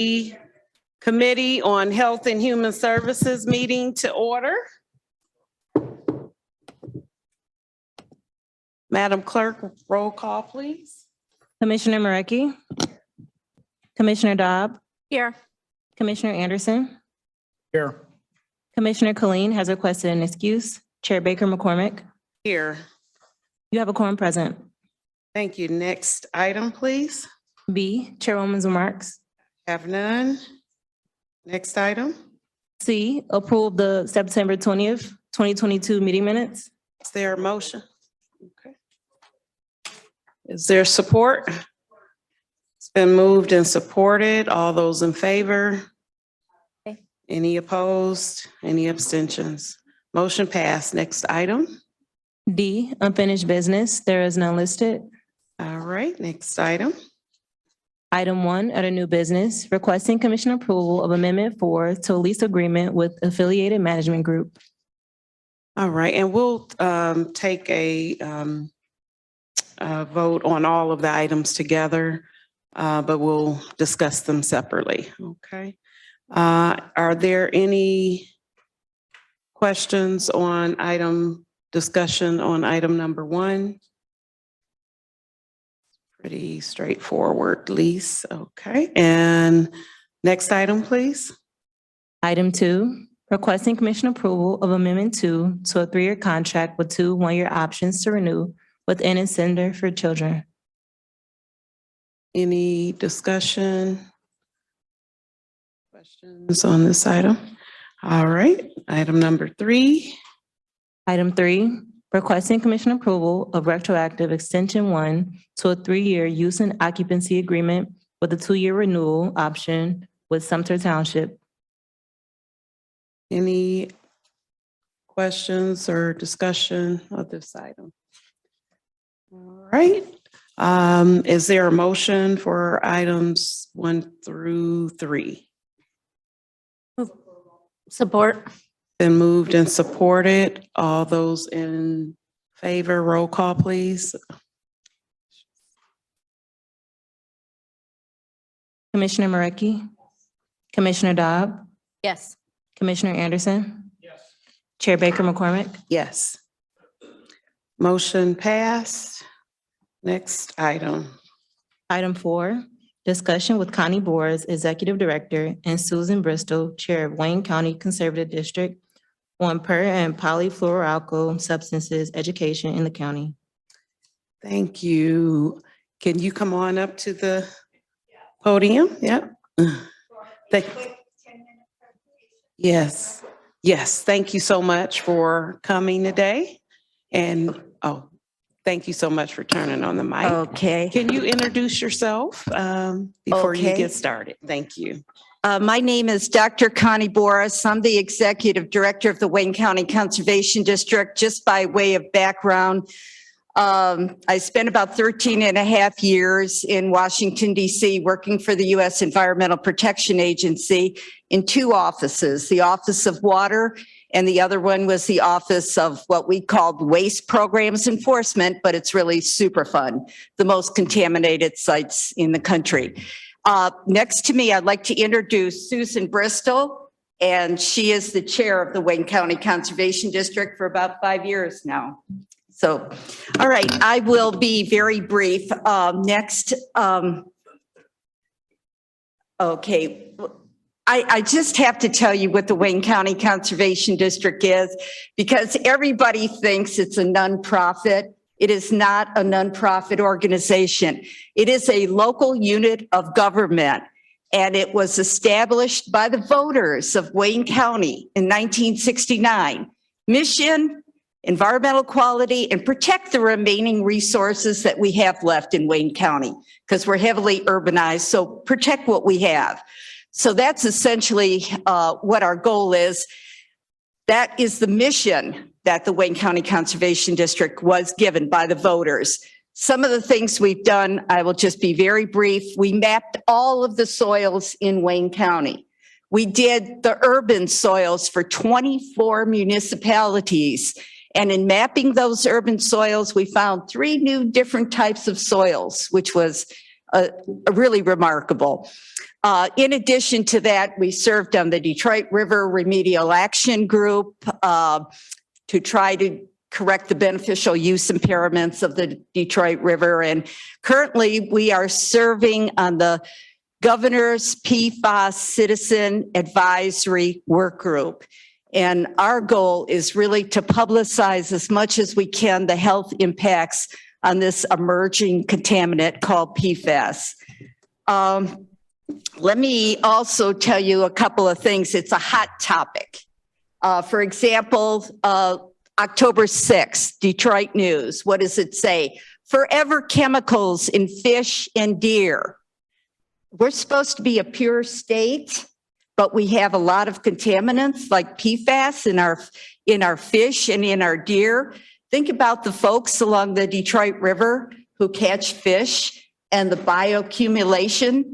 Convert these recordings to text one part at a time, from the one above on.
the Committee on Health and Human Services meeting to order. Madam Clerk, roll call, please. Commissioner Marecki. Commissioner Dobb. Here. Commissioner Anderson. Here. Commissioner Colleen has requested an excuse. Chair Baker McCormick. Here. You have a quorum present. Thank you. Next item, please. B, Chairwoman's remarks. Have none. Next item. C, approve the September 20th, 2022 meeting minutes. Is there a motion? Okay. Is there support? It's been moved and supported. All those in favor? Okay. Any opposed? Any abstentions? Motion passed. Next item. D, unfinished business. There is none listed. All right, next item. Item 1, under new business, requesting commission approval of Amendment 4 to a lease agreement with Affiliated Management Group. All right, and we'll take a vote on all of the items together, but we'll discuss them separately, okay? Are there any questions on discussion on item number 1? Pretty straightforward lease, okay. And next item, please. Item 2, requesting commission approval of Amendment 2 to a 3-year contract with 2 one-year options to renew with Ennis Center for Children. Any discussion? Questions on this item? All right, item number 3. Item 3, requesting commission approval of retroactive extension 1 to a 3-year use and occupancy agreement with a 2-year renewal option with Sumter Township. Any questions or discussion of this item? All right. Is there a motion for items 1 through 3? Support. Been moved and supported. All those in favor, roll call, please. Commissioner Marecki. Commissioner Dobb. Yes. Commissioner Anderson. Yes. Chair Baker McCormick. Yes. Motion passed. Next item. Item 4, discussion with Connie Boers, Executive Director, and Susan Bristol, Chair of Wayne County Conservative District, on per and polyfluoroalkyl substances education in the county. Thank you. Can you come on up to the podium? Yep. Yes. Yes. Thank you so much for coming today. And thank you so much for turning on the mic. Okay. Can you introduce yourself before you Okay. get started? Thank you. My name is Dr. Connie Boris. I'm the Executive Director of the Wayne County Conservation District. Just by way of background, I spent about 13 and a half years in Washington, D.C., working for the U.S. Environmental Protection Agency in 2 offices, the Office of Water, and the other one was the Office of what we called Waste Programs Enforcement, but it's really super fun, the most contaminated sites in the country. Next to me, I'd like to introduce Susan Bristol, and she is the chair of the Wayne County Conservation District for about 5 years now. So, all right, I will be very brief. Next, okay. I just have to tell you what the Wayne County Conservation District is, because everybody thinks it's a nonprofit. It is not a nonprofit organization. It is a local unit of government, and it was established by the voters of Wayne County in 1969. Mission, environmental quality, and protect the remaining resources that we have left in Wayne County, because we're heavily urbanized, so protect what we have. So that's essentially what our goal is. That is the mission that the Wayne County Conservation District was given by the voters. Some of the things we've done, I will just be very brief. We mapped all of the soils in Wayne County. We did the urban soils for 24 municipalities. And in mapping those urban soils, we found 3 new different types of soils, which was really remarkable. In addition to that, we served on the Detroit River Remedial Action Group to try to correct the beneficial use impairments of the Detroit River. And currently we are serving on the Governor's PFAS Citizen Advisory Work Group. And our goal is really to publicize as much as we can the health impacts on this emerging contaminant called PFAS. Let me also tell you a couple of things. It's a hot topic. For example, October 6th, Detroit News. What does it say? Forever chemicals in fish and deer. We're supposed to be a pure state, but we have a lot of contaminants like PFAS in our fish and in our deer. Think about the folks along the Detroit River who catch fish and the bioaccumulation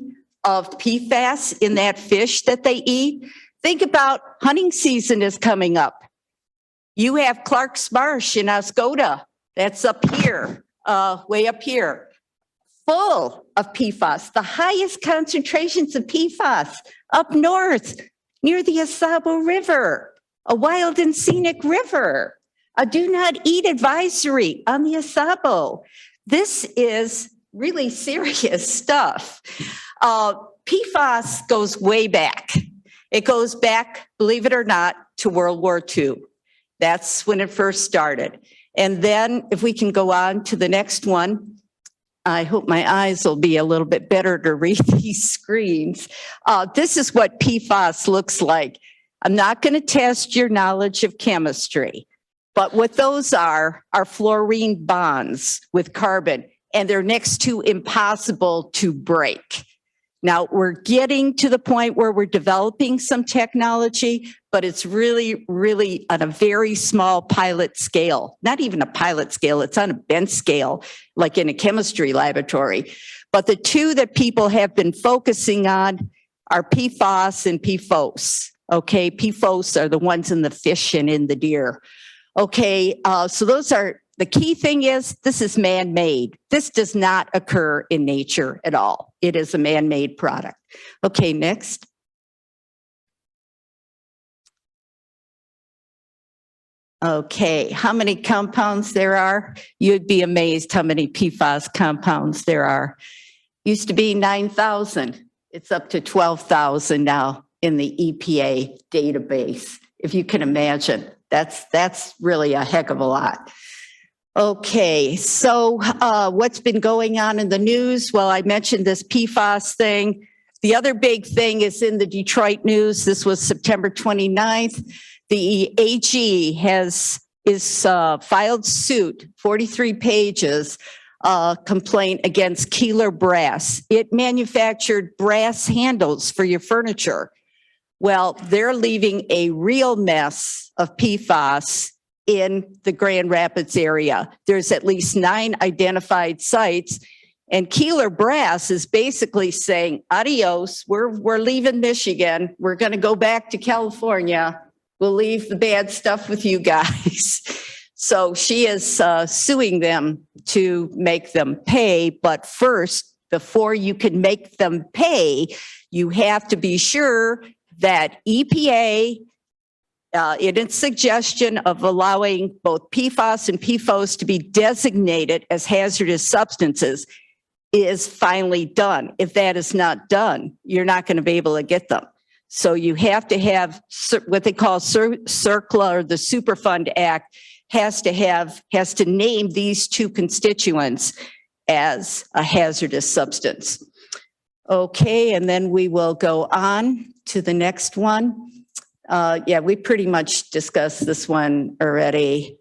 of PFAS in that fish that they eat. Think about hunting season is coming up. You have Clark's Marsh in Oscoda. That's up here, way up here, full of PFAS, the highest concentrations of PFAS up north near the Asabo River, a wild and scenic river, a do not eat advisory on the Asabo. This is really serious stuff. PFAS goes way back. It goes back, believe it or not, to World War II. That's when it first started. And then if we can go on to the next one, I hope my eyes will be a little bit better to read these screens. This is what PFAS looks like. I'm not going to test your knowledge of chemistry, but what those are fluorine bonds with carbon, and they're next to impossible to break. Now, we're getting to the point where we're developing some technology, but it's really, really on a very small pilot scale. Not even a pilot scale, it's on a bench scale, like in a chemistry laboratory. But the two that people have been focusing on are PFAS and PFOS. Okay, PFOS are the ones in the fish and in the deer. Okay, so those are, the key thing is this is man-made. This does not occur in nature at all. It is a man-made product. Okay, next. Okay, how many compounds there are? You'd be amazed how many PFAS compounds there are. Used to be 9,000. It's up to 12,000 now in the EPA database. If you can imagine, that's really a heck of a lot. Okay, so what's been going on in the news? Well, I mentioned this PFAS thing. The other big thing is in the Detroit News. This was September 29th. The AG is filed suit, 43 pages, complaint against Keeler Brass. It manufactured brass handles for your furniture. Well, they're leaving a real mess of PFAS in the Grand Rapids area. There's at least 9 identified sites, and Keeler Brass is basically saying, adios, we're leaving Michigan. We're going to go back to California. We'll leave the bad stuff with you guys. So she is suing them to make them pay. But first, before you can make them pay, you have to be sure that EPA, in its suggestion of allowing both PFAS and PFOS to be designated as hazardous substances, is finally done. If that is not done, you're not going to be able to get them. So you have to have what they call CERCLA, or the Superfund Act has to name these two constituents as a hazardous substance. Okay, and then we will go on to the next one. Yeah, we pretty much discussed this one already.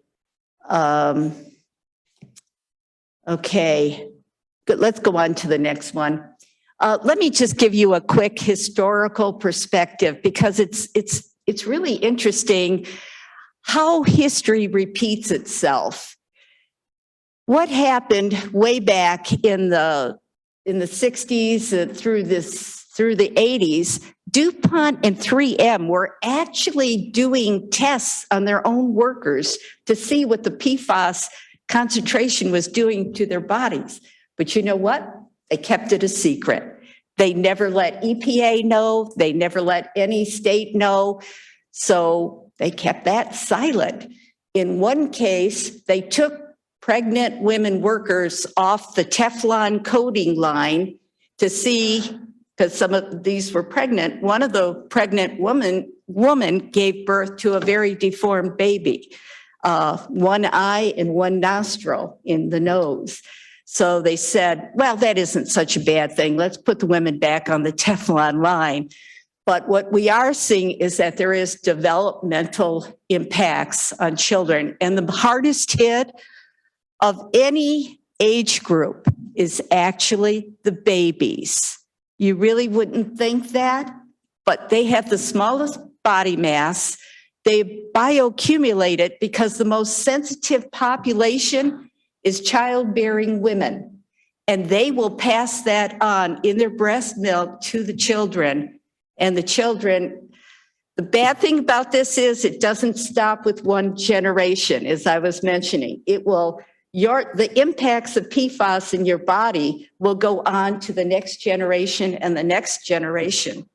Okay, good. Let's go on to the next one. Let me just give you a quick historical perspective, because it's really interesting how history repeats itself. What happened way back in the 60s through the 80s, DuPont and 3M were actually doing tests on their own workers to see what the PFAS concentration was doing to their bodies. But you know what? They kept it a secret. They never let EPA know. They never let any state know. So they kept that silent. In one case, they took pregnant women workers off the Teflon coating line to see, because some of these were pregnant. One of the pregnant woman gave birth to a very deformed baby, one eye and one nostril in the nose. So they said, well, that isn't such a bad thing. Let's put the women back on the Teflon line. But what we are seeing is that there is developmental impacts on children. And the hardest hit of any age group is actually the babies. You really wouldn't think that, but they have the smallest body mass. They bioaccumulate it because the most sensitive population is childbearing women. And they will pass that on in their breast milk to the children. And the children, the bad thing about this is it doesn't stop with one generation, as I was mentioning. It will, the impacts of PFAS in your body will go on to the next generation and the next generation.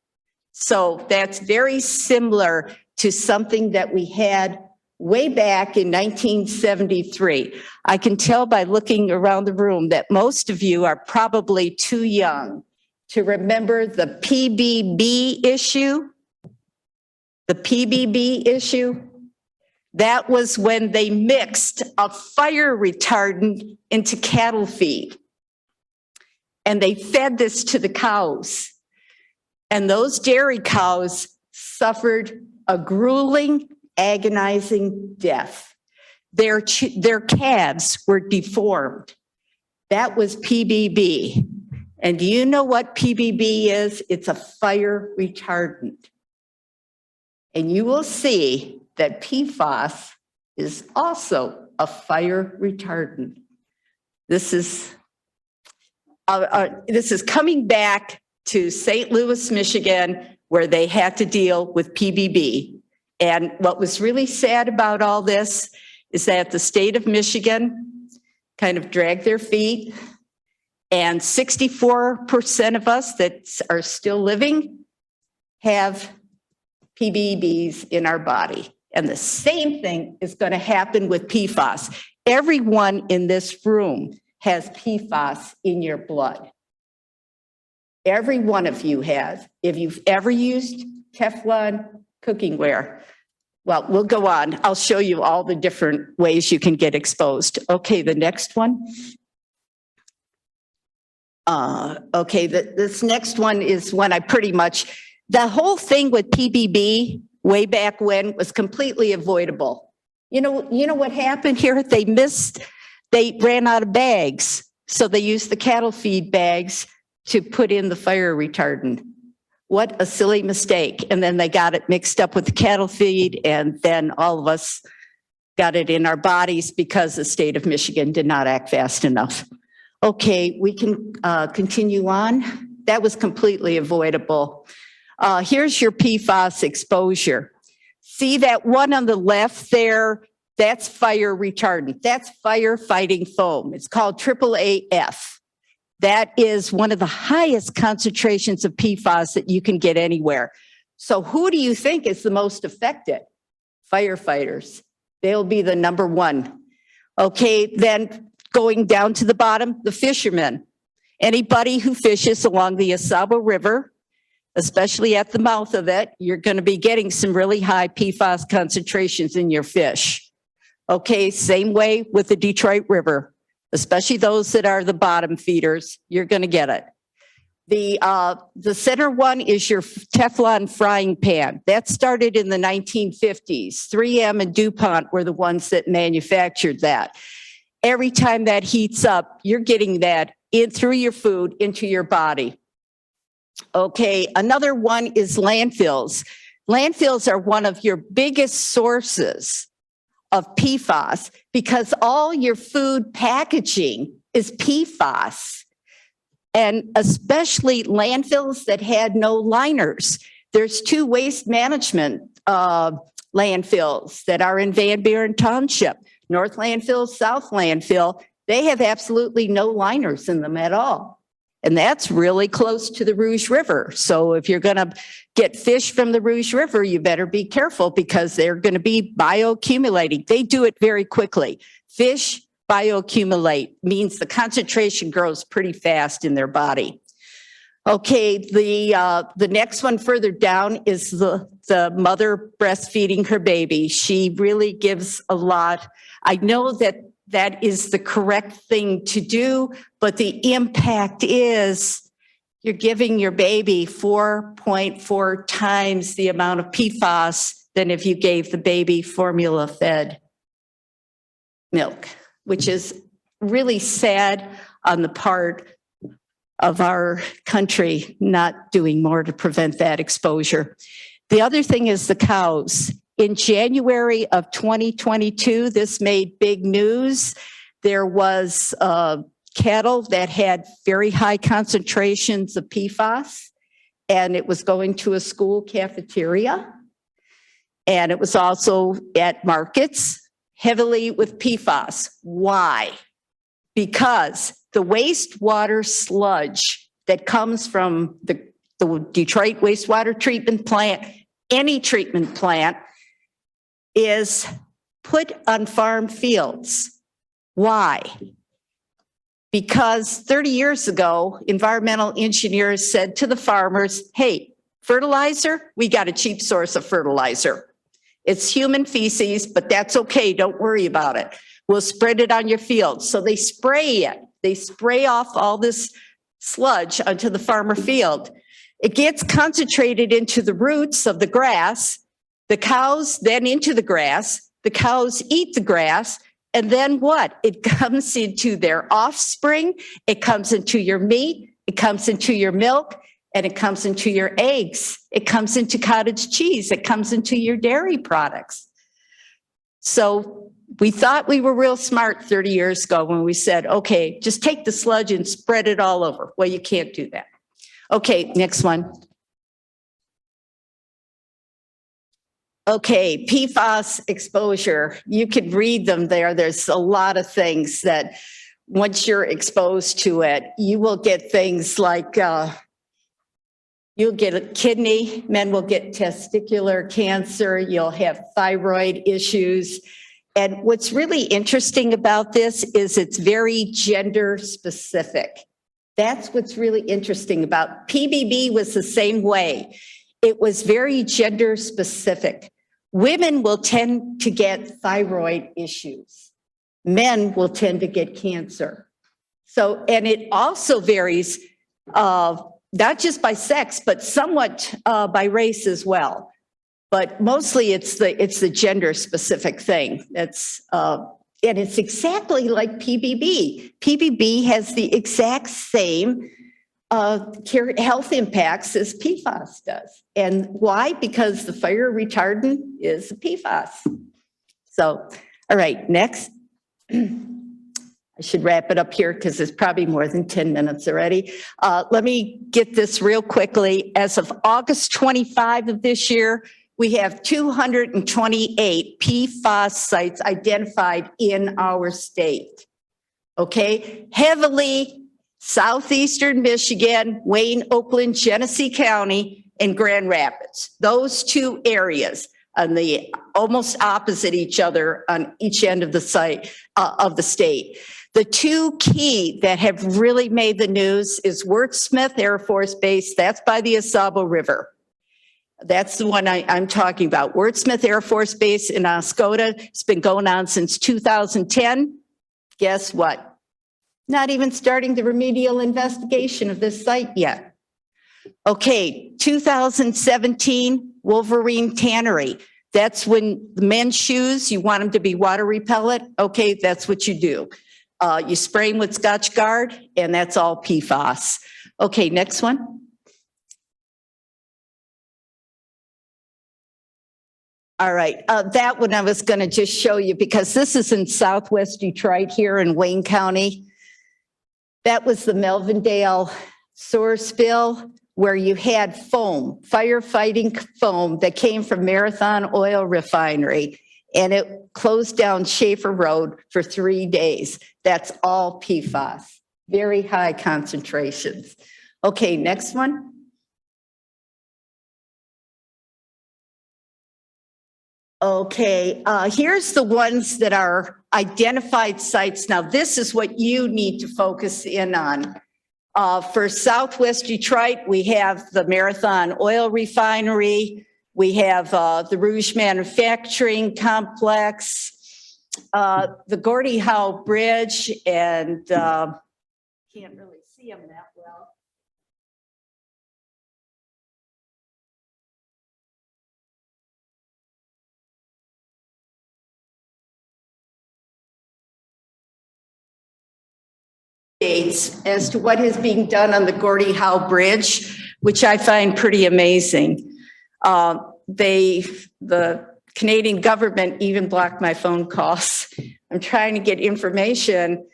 So that's very similar to something that we had way back in 1973. I can tell by looking around the room that most of you are probably too young to remember the PBB issue. The PBB issue, that was when they mixed a fire retardant into cattle feed. And they fed this to the cows. And those dairy cows suffered a grueling, agonizing death. Their calves were deformed. That was PBB. And do you know what PBB is? It's a fire retardant. And you will see that PFAS is also a fire retardant. This is coming back to St. Louis, Michigan, where they had to deal with PBB. And what was really sad about all this is that the state of Michigan kind of dragged their feet, and 64% of us that are still living have PBBs in our body. And the same thing is going to happen with PFAS. Everyone in this room has PFAS in your blood. Every one of you has. If you've ever used Teflon cooking ware, well, we'll go on. I'll show you all the different ways you can get exposed. Okay, the next one. This next one is when I pretty much, the whole thing with PBB way back when was completely avoidable. You know what happened here? They ran out of bags. So they used the cattle feed bags to put in the fire retardant. What a silly mistake. And then they got it mixed up with the cattle feed, and then all of us got it in our bodies because the state of Michigan did not act fast enough. Okay, we can continue on. That was completely avoidable. Here's your PFAS exposure. See that one on the left there? That's fire retardant. That's firefighting foam. It's called AAAF. That is one of the highest concentrations of PFAS that you can get anywhere. So who do you think is the most affected? Firefighters. They'll be the number one. Okay, then going down to the bottom, the fishermen. Anybody who fishes along the Asaba River, especially at the mouth of it, you're going to be getting some really high PFAS concentrations in your fish. Okay, same way with the Detroit River, especially those that are the bottom feeders, you're going to get it. The center one is your Teflon frying pan. That started in the 1950s. 3M and DuPont were the ones that manufactured that. Every time that heats up, you're getting that in through your food into your body. Okay, another one is landfills. Landfills are one of your biggest sources of PFAS because all your food packaging is PFAS, and especially landfills that had no liners. There's 2 waste management landfills that are in Van Buren Township, North Landfill, South Landfill. They have absolutely no liners in them at all. And that's really close to the Rouge River. So if you're going to get fish from the Rouge River, you better be careful because they're going to be bioaccumulating. They do it very quickly. Fish bioaccumulate means the concentration grows pretty fast in their body. Okay, the next one further down is the mother breastfeeding her baby. She really gives a lot. I know that is the correct thing to do, but the impact is you're giving your baby 4.4 times the amount of PFAS than if you gave the baby formula-fed milk, which is really sad on the part of our country not doing more to prevent that exposure. The other thing is the cows. In January of 2022, this made big news. There was cattle that had very high concentrations of PFAS, and it was going to a school cafeteria. And it was also at markets, heavily with PFAS. Why? Because the wastewater sludge that comes from the Detroit wastewater treatment plant, any treatment plant, is put on farm fields. Why? Because 30 years ago, environmental engineers said to the farmers, hey, fertilizer, we got a cheap source of fertilizer. It's human feces, but that's okay, don't worry about it. We'll spread it on your field. So they spray it. They spray off all this sludge onto the farmer field. It gets concentrated into the roots of the grass. The cows then into the grass. The cows eat the grass. And then what? It comes into their offspring. It comes into your meat. It comes into your milk. And it comes into your eggs. It comes into cottage cheese. It comes into your dairy products. So we thought we were real smart 30 years ago when we said, okay, just take the sludge and spread it all over. Well, you can't do that. Okay, next one. Okay, Pfas exposure. You could read them there. There's a lot of things that once you're exposed to it, you will get things like you'll get a kidney, men will get testicular cancer, you'll have thyroid issues. And what's really interesting about this is it's very gender specific. That's what's really interesting about PBB was the same way. It was very gender specific. Women will tend to get thyroid issues. Men will tend to get cancer. So, and it also varies not just by sex, but somewhat by race as well. But mostly it's the gender specific thing. That's and it's exactly like PBB. PBB has the exact same health impacts as PFAS does. And why? Because the fire retardant is a PFAS. So, all right, next. I should wrap it up here because it's probably more than 10 minutes already. Let me get this real quickly. As of August 25 of this year, we have 228 PFAS sites identified in our state. Okay, heavily southeastern Michigan, Wayne, Oakland, Genesee County, and Grand Rapids. Those two areas on the almost opposite each other on each end of the site of the state. The two key that have really made the news is Wurtsmith Air Force Base. That's by the Asabo River. That's the one I'm talking about. Wurtsmith Air Force Base in Oscoda. It's been going on since 2010. Guess what? Not even starting the remedial investigation of this site yet. Okay, 2017, Wolverine Tannery. That's when the men's shoes, you want them to be water repellent. Okay, that's what you do. You spray them with Scotch Guard, and that's all PFAS. Okay, next one. All right, that one I was going to just show you because this is in Southwest Detroit here in Wayne County. That was the Melvindale sewer spill where you had foam, firefighting foam that came from Marathon Oil Refinery, and it closed down Schaefer Road for 3 days. That's all PFAS. very high concentrations. Okay, next one. Okay, here's the ones that are identified sites. Now, this is what you need to focus in on. For Southwest Detroit, we have the Marathon Oil Refinery. We have the Rouge Manufacturing Complex, the Gordie Howe Bridge, and can't really see them that well. As to what is being done on the Gordie Howe Bridge, which I find pretty amazing. The Canadian government even blocked my phone calls. I'm trying to get information.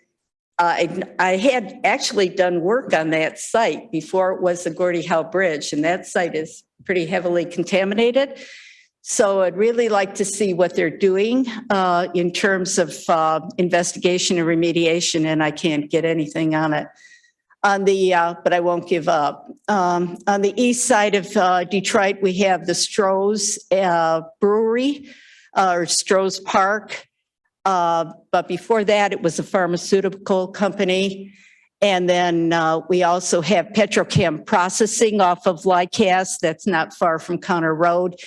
I had actually done work on that site before it was the Gordie Howe Bridge, and that site is pretty heavily contaminated. So I'd really like to see what they're doing in terms of investigation and remediation, and I can't get anything on it. But I won't give up. On the east side of Detroit, we have the Stroh's Brewery, or Stroh's Park. But before that, it was a pharmaceutical company. And then we also have petrochem processing off of Lycas. That's not far from Counter Road.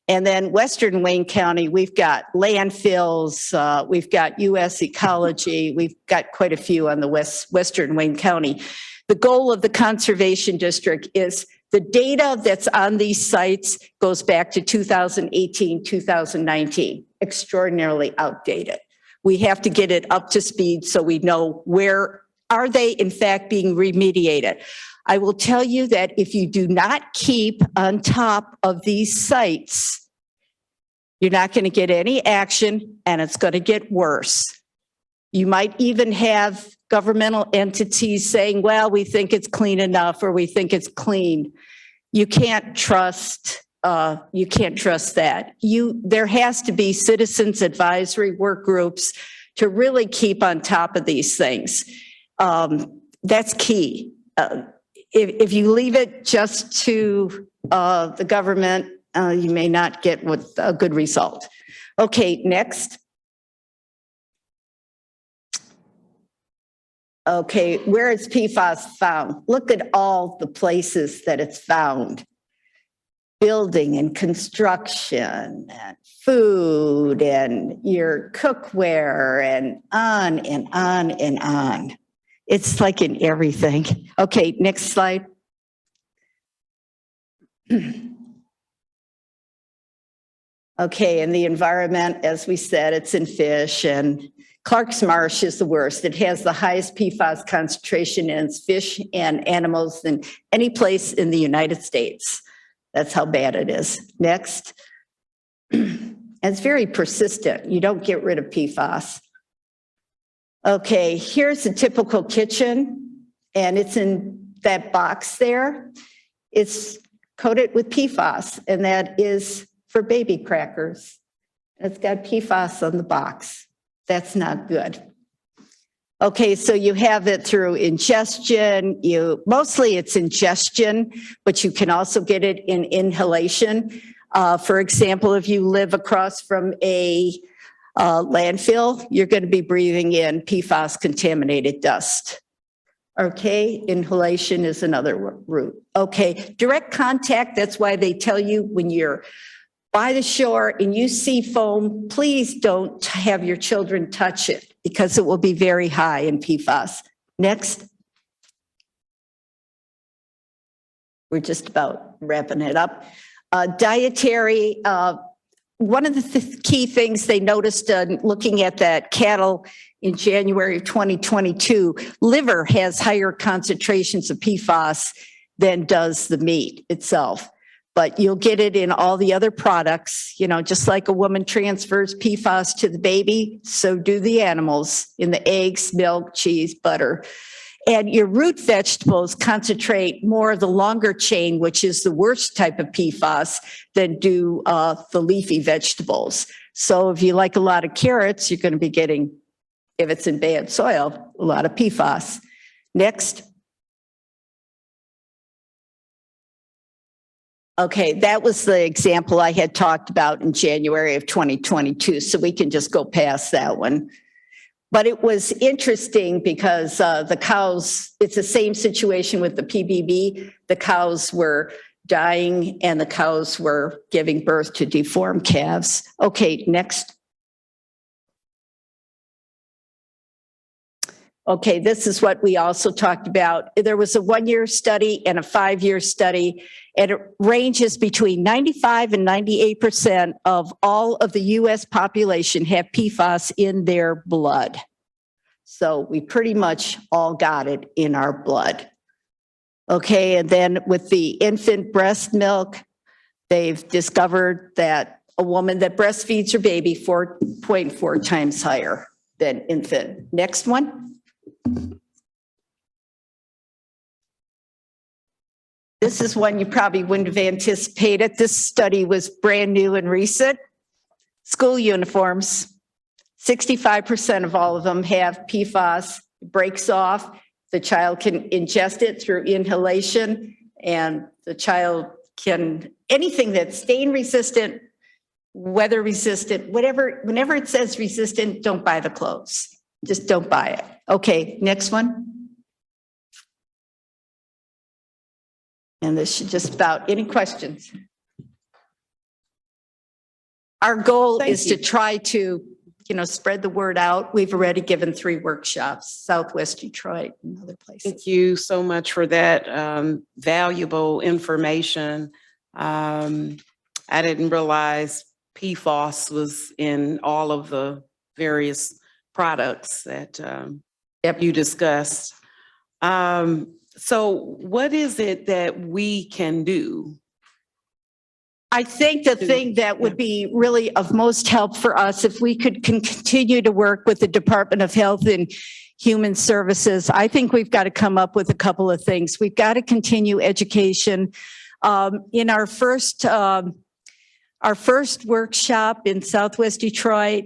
And then Western Wayne County, we've got Landfills, we've got US Ecology, we've got quite a few on the Western Wayne County. The goal of the Conservation District is the data that's on these sites goes back to 2018, 2019, extraordinarily outdated. We have to get it up to speed so we know where are they in fact being remediated. I will tell you that if you do not keep on top of these sites, you're not going to get any action and it's going to get worse. You might even have governmental entities saying, well, we think it's clean enough or we think it's clean. You can't trust that. There has to be citizens advisory work groups to really keep on top of these things. That's key. If you leave it just to the government, you may not get a good result. Okay, next. Okay, where is PFAS found? Look at all the places that it's found. Building and construction and food and your cookware and on and on and on. It's like in everything. Okay, next slide. Okay, and the environment, as we said, it's in fish, and Clark's Marsh is the worst. It has the highest PFAS concentration in fish and animals than any place in the United States. That's how bad it is. Next. It's very persistent. You don't get rid of PFAS. Okay, here's a typical kitchen, and it's in that box there. It's coated with PFAS, and that is for baby crackers. It's got PFAS on the box. That's not good. Okay, so you have it through ingestion. Mostly it's ingestion, but you can also get it in inhalation. For example, if you live across from a landfill, you're going to be breathing in PFAS contaminated dust. Okay, inhalation is another route. Okay, direct contact, that's why they tell you when you're by the shore and you see foam, please don't have your children touch it because it will be very high in PFAS. Next. We're just about wrapping it up. Dietary, one of the key things they noticed looking at that cattle in January of 2022, liver has higher concentrations of PFAS than does the meat itself. But you'll get it in all the other products, just like a woman transfers PFAS to the baby, so do the animals in the eggs, milk, cheese, butter. And your root vegetables concentrate more of the longer chain, which is the worst type of PFAS, than do the leafy vegetables. So if you like a lot of carrots, you're going to be getting, if it's in bad soil, a lot of PFAS. Next. Okay, that was the example I had talked about in January of 2022, so we can just go past that one. But it was interesting because the cows, it's the same situation with the PBB. The cows were dying and the cows were giving birth to deformed calves. Okay, next. Okay, this is what we also talked about. There was a 1-year study and a 5-year study, and it ranges between 95 and 98% of all of the US population have PFAS in their blood. So we pretty much all got it in our blood. Okay, and then with the infant breast milk, they've discovered that a woman that breastfeeds her baby 4.4 times higher than infant. Next one. This is one you probably wouldn't have anticipated. This study was brand new and recent. School uniforms, 65% of all of them have PFAS. It breaks off. The child can ingest it through inhalation, and the child can, anything that's stain resistant, weather resistant, whatever, whenever it says resistant, don't buy the clothes. Just don't buy it. Okay, next one. And this should just about, any questions? Our goal is to try to, spread the word out. We've already given 3 workshops, Southwest Detroit and other places. Thank you so much for that valuable information. I didn't realize PFAS was in all of the various products that you discussed. So what is it that we can do? I think the thing that would be really of most help for us, if we could continue to work with the Department of Health and Human Services, I think we've got to come up with a couple of things. We've got to continue education. In our first workshop in Southwest Detroit,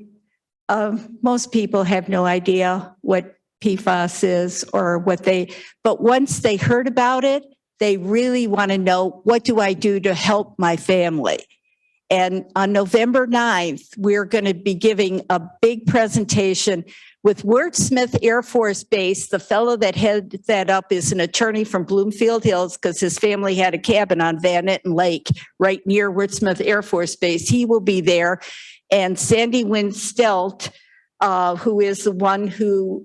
most people have no idea what PFAS is or but once they heard about it, they really want to know, what do I do to help my family? And on November 9th, we're going to be giving a big presentation with Wurtsmith Air Force Base. The fellow that headed that up is an attorney from Bloomfield Hills because his family had a cabin on Van Nitten Lake right near Wurtsmith Air Force Base. He will be there. And Sandy Winstelt, who is the one who,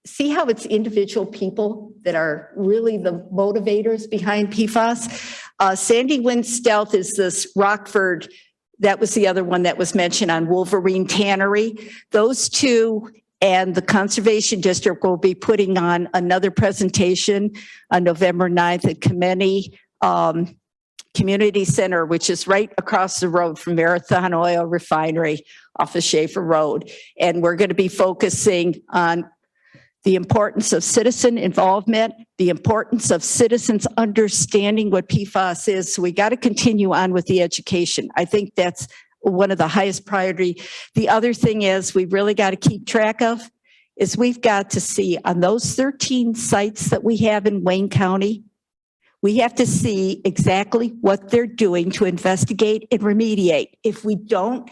see how it's individual people that are really the motivators behind PFAS? Sandy Winstelt is this Rockford, that was the other one that was mentioned on Wolverine Tannery. Those two and the Conservation District will be putting on another presentation on November 9th at Kameni Community Center, which is right across the road from Marathon Oil Refinery off of Schaefer Road. And we're going to be focusing on the importance of citizen involvement, the importance of citizens understanding what PFAS is. So we got to continue on with the education. I think that's one of the highest priority. The other thing is we've really got to keep track of is we've got to see on those 13 sites that we have in Wayne County, we have to see exactly what they're doing to investigate and remediate. If we don't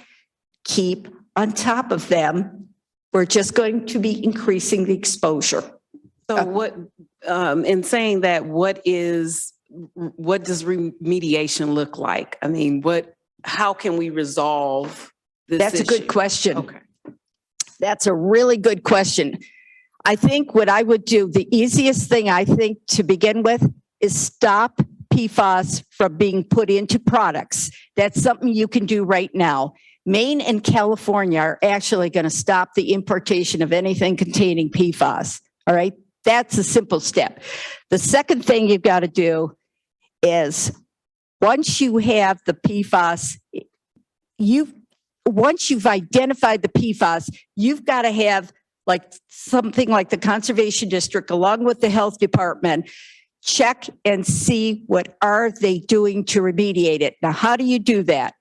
keep on top of them, we're just going to be increasing the exposure. So what, in saying that, what does remediation look like? I mean, how can we resolve this That's issue? a good question. Okay. That's a really good question. I think what I would do, the easiest thing I think to begin with is stop PFAS from being put into products. That's something you can do right now. Maine and California are actually going to stop the importation of anything containing PFAS. All right. That's a simple step. The second thing you've got to do is once you have the PFAS, once you've identified the PFAS, you've got to have like something like the Conservation District along with the Health Department check and see what are they doing to remediate it. Now, how do you do that?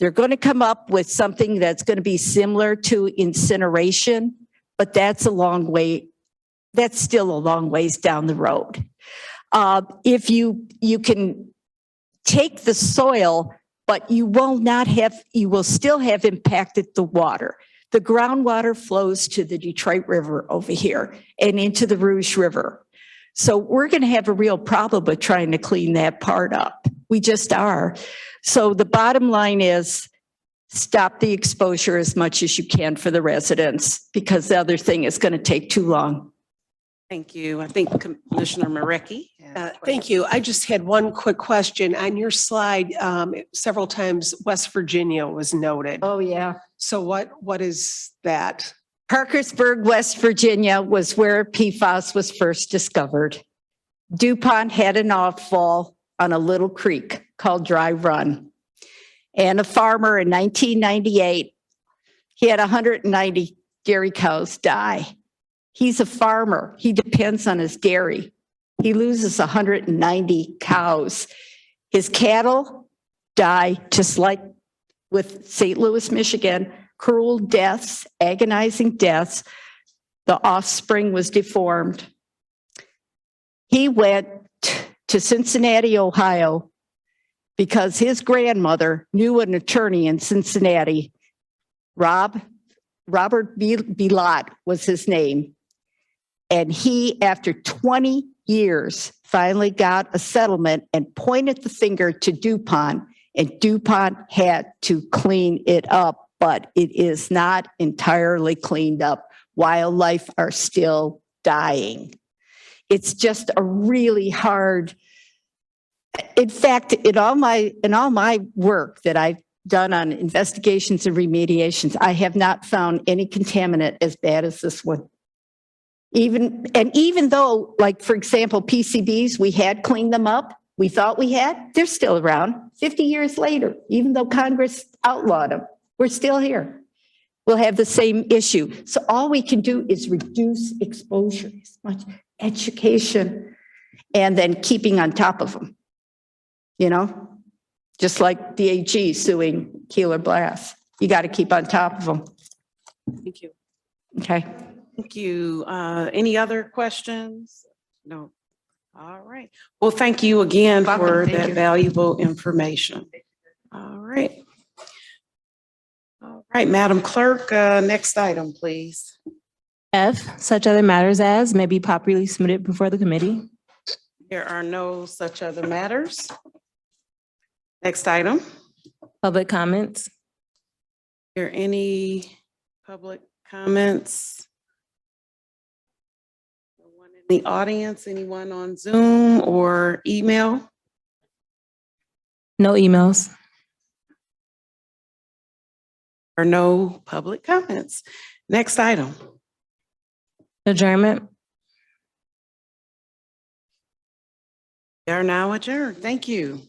They're going to come up with something that's going to be similar to incineration, but that's a long way that's still a long ways down the road. If you can take the soil, but you will still have impacted the water. The groundwater flows to the Detroit River over here and into the Rouge River. So we're going to have a real problem with trying to clean that part up. We just are. So the bottom line is stop the exposure as much as you can for the residents, because the other thing is going to take too long. Thank you. I think Commissioner Marecki. Thank you. I just had one quick question. On your slide, several times West Virginia was noted. Oh, yeah. So what is that? Parkersburg, West Virginia was where PFAS was first discovered. DuPont had an outfall on a little creek called Dry Run. And a farmer in 1998, he had 190 dairy cows die. He's a farmer. He depends on his dairy. He loses 190 cows. His cattle die just like with St. Louis, Michigan, cruel deaths, agonizing deaths. The offspring was deformed. He went to Cincinnati, Ohio, because his grandmother knew an attorney in Cincinnati. Robert Bilott was his name. And he, after 20 years, finally got a settlement and pointed the finger to DuPont, and DuPont had to clean it up, but it is not entirely cleaned up. Wildlife are still dying. It's just a really hard. In fact, in all my work that I've done on investigations and remediations, I have not found any contaminant as bad as this one. Even though, like, for example, PCBs, we had cleaned them up, we thought we had, they're still around 50 years later, even though Congress outlawed them, we're still here. We'll have the same issue. So all we can do is reduce exposure, as much education, and then keeping on top of them. You know, just like the AG suing Keeler Blast. You got to keep on top of them. Thank you. Okay. Thank you. Any other questions? No. All right. Well, thank you again Welcome. for Thank that you. valuable information. All right. All right, Madam Clerk, next item, please. F, such other matters as may be properly submitted before the committee. There are no such other matters. Next item. Public comments. Are there any public comments? No one in the audience, anyone on Zoom or email? No emails. Or no public comments? Next item. Adjournment. We are now adjourned. Thank you.